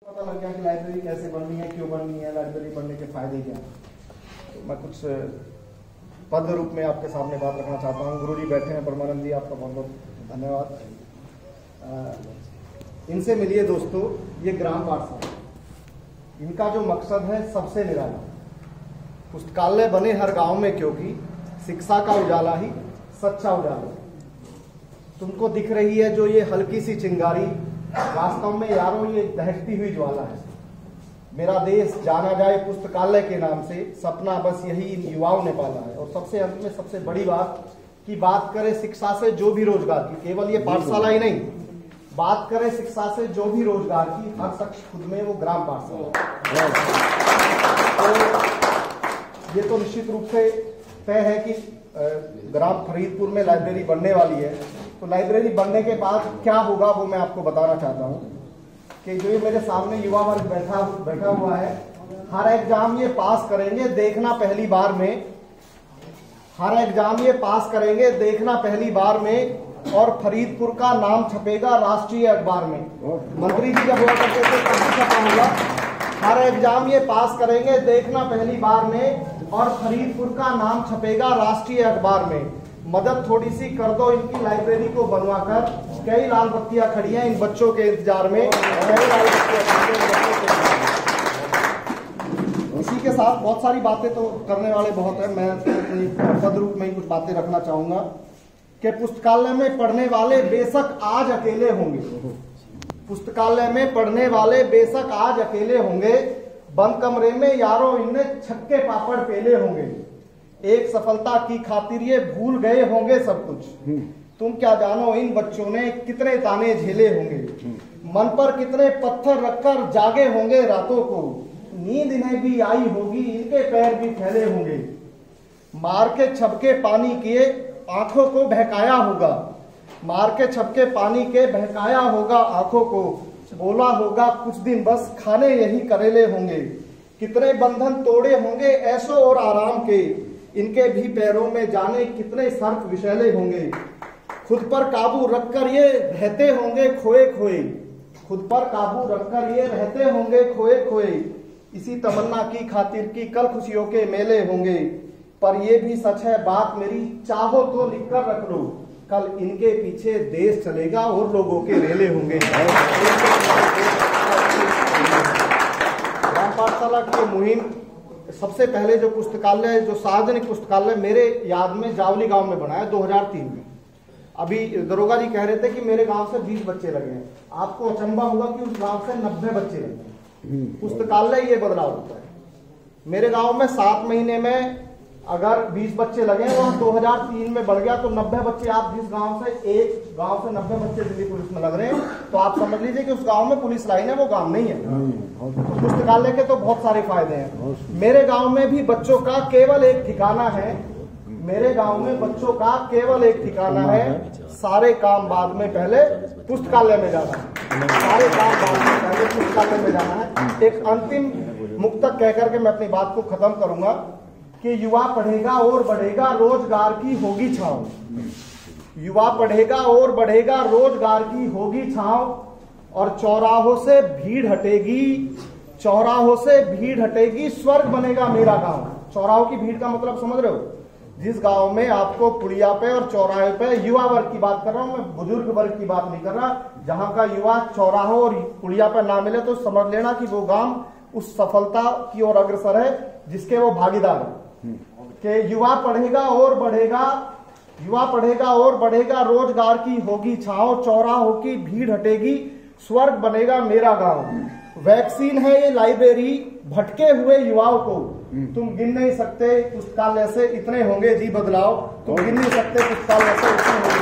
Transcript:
पता लग गया कि लाइब्रेरी कैसे बननी है, क्यों बननी है, लाइब्रेरी बनने के फायदे क्या हैं। तो मैं कुछ पद रूप में आपके सामने बात रखना चाहता हूँ। गुरु जी बैठे हैं, परमानंद जी, आपका बहुत बहुत धन्यवाद। इनसे मिलिए दोस्तों। ये ग्राम पाठशाला, इनका जो मकसद है सबसे निराला। पुस्तकालय बने हर गांव में, क्योंकि शिक्षा का उजाला ही सच्चा उजाला। तुमको दिख रही है जो ये हल्की सी चिंगारी, वास्तव में यारों ये दहकती हुई ज्वाला है। मेरा देश जाना जाए पुस्तकालय के नाम से, सपना बस यही इन युवाओं ने पाला है। और सबसे अंत में सबसे बड़ी बात की बात करें शिक्षा से जो भी रोजगार की, केवल ये पाठशाला ही नहीं, बात करें शिक्षा से जो भी रोजगार की, हर शख्स खुद में वो ग्राम पाठशाला। तो ये तो निश्चित रूप से तय है कि ग्राम फरीदपुर में लाइब्रेरी बनने वाली है। तो लाइब्रेरी बनने के बाद क्या होगा वो मैं आपको बताना चाहता हूँ कि जो ये मेरे सामने युवा वर्ग बैठा हुआ है, हर एग्जाम ये पास करेंगे, देखना पहली बार में। हर एग्जाम ये पास करेंगे, देखना पहली बार में, और फरीदपुर का नाम छपेगा राष्ट्रीय अखबार में। मंत्री जी जब हुआ करते थे तब छपा होगा। हर एग्जाम ये पास करेंगे, देखना पहली बार में, और फरीदपुर का नाम छपेगा राष्ट्रीय अखबार में। मदद थोड़ी सी कर दो इनकी लाइब्रेरी को बनवाकर। कई लाल बत्तियां खड़ी हैं इन बच्चों के इंतजार में, कई लाल बत्तियां खड़ी हैं इन बच्चों के इंतजार में। इसी के साथ बहुत सारी बातें तो करने वाले बहुत है, मैं पद रूप में ही कुछ बातें रखना चाहूंगा कि पुस्तकालय में पढ़ने वाले बेशक आज अकेले होंगे, पुस्तकालय में पढ़ने वाले बेशक आज अकेले होंगे, बंद कमरे में यारों इनने छक्के पापड़ पेले होंगे। एक सफलता की खातिर ये भूल गए होंगे सब कुछ। तुम क्या जानो इन बच्चों ने कितने ताने झेले होंगे, मन पर कितने पत्थर रखकर जागे होंगे रातों को। नींद इन्हें भी आई होगी, इनके पैर भी फैले होंगे। मार के छबके पानी किए आंखों को बहकाया होगा, मार के छबके पानी के बहकाया होगा आंखों को। बोला होगा कुछ दिन बस खाने यही करेले होंगे। कितने बंधन तोड़े होंगे ऐशो और आराम के, इनके भी पैरों में जाने कितने सर्प विषैले होंगे। खुद पर काबू रखकर ये रहते होंगे खोए खोए, खुद पर काबू रखकर ये रहते होंगे खोए खोए। इसी तमन्ना की खातिर की कल खुशियों के मेले होंगे। पर ये भी सच है बात मेरी, चाहो तो लिखकर रख लो, कल इनके पीछे देश चलेगा और लोगों के रेले होंगे। ग्राम पाठशाला की मुहिम सबसे पहले जो पुस्तकालय, जो सार्वजनिक पुस्तकालय मेरे याद में जावली गांव में बना है 2003 में। अभी दरोगा जी कह रहे थे कि मेरे गांव से 20 बच्चे लगे हैं। आपको अचंबा हुआ कि उस गांव से 90 बच्चे लगे हैं। पुस्तकालय ये बदलाव होता है। मेरे गांव में 7 महीने में अगर 20 बच्चे लगे, वहां 2003 में बढ़ गया तो 90 बच्चे। आप जिस गांव से, एक गांव से 90 बच्चे दिल्ली पुलिस में लग रहे हैं, तो आप समझ लीजिए कि उस गांव में पुलिस लाइन है, वो गांव नहीं है। तो पुस्तकालय के तो बहुत सारे फायदे हैं। मेरे गांव में भी बच्चों का केवल एक ठिकाना है, मेरे गांव में बच्चों का केवल एक ठिकाना है, सारे काम बाद में पहले पुस्तकालय में जाना है, सारे काम बाद में पहले पुस्तकालय में जाना है। एक अंतिम मुक्तक कहकर के मैं अपनी बात को खत्म करूंगा कि युवा पढ़ेगा और बढ़ेगा, रोजगार की होगी छांव। युवा पढ़ेगा और बढ़ेगा, रोजगार की होगी छांव, और चौराहों से भीड़ हटेगी, चौराहों से भीड़ हटेगी, स्वर्ग बनेगा मेरा गांव। चौराहों की भीड़ का मतलब समझ रहे हो? जिस गांव में आपको पुड़िया पे और चौराहे पे, युवा वर्ग की बात कर रहा हूं मैं, बुजुर्ग वर्ग की बात नहीं कर रहा, जहां का युवा चौराहों और पुड़िया पे ना मिले तो समझ लेना कि वो गांव उस सफलता की ओर अग्रसर है जिसके वो भागीदार है। कि युवा पढ़ेगा और बढ़ेगा, युवा पढ़ेगा और बढ़ेगा, रोजगार की होगी छांव, चौराहों की भीड़ हटेगी, स्वर्ग बनेगा मेरा गांव। वैक्सीन है ये लाइब्रेरी भटके हुए युवाओं को, तुम गिन नहीं सकते पुस्तकालय से इतने होंगे जी बदलाव, तुम गिन नहीं सकते पुस्तकालय से इतने होंगे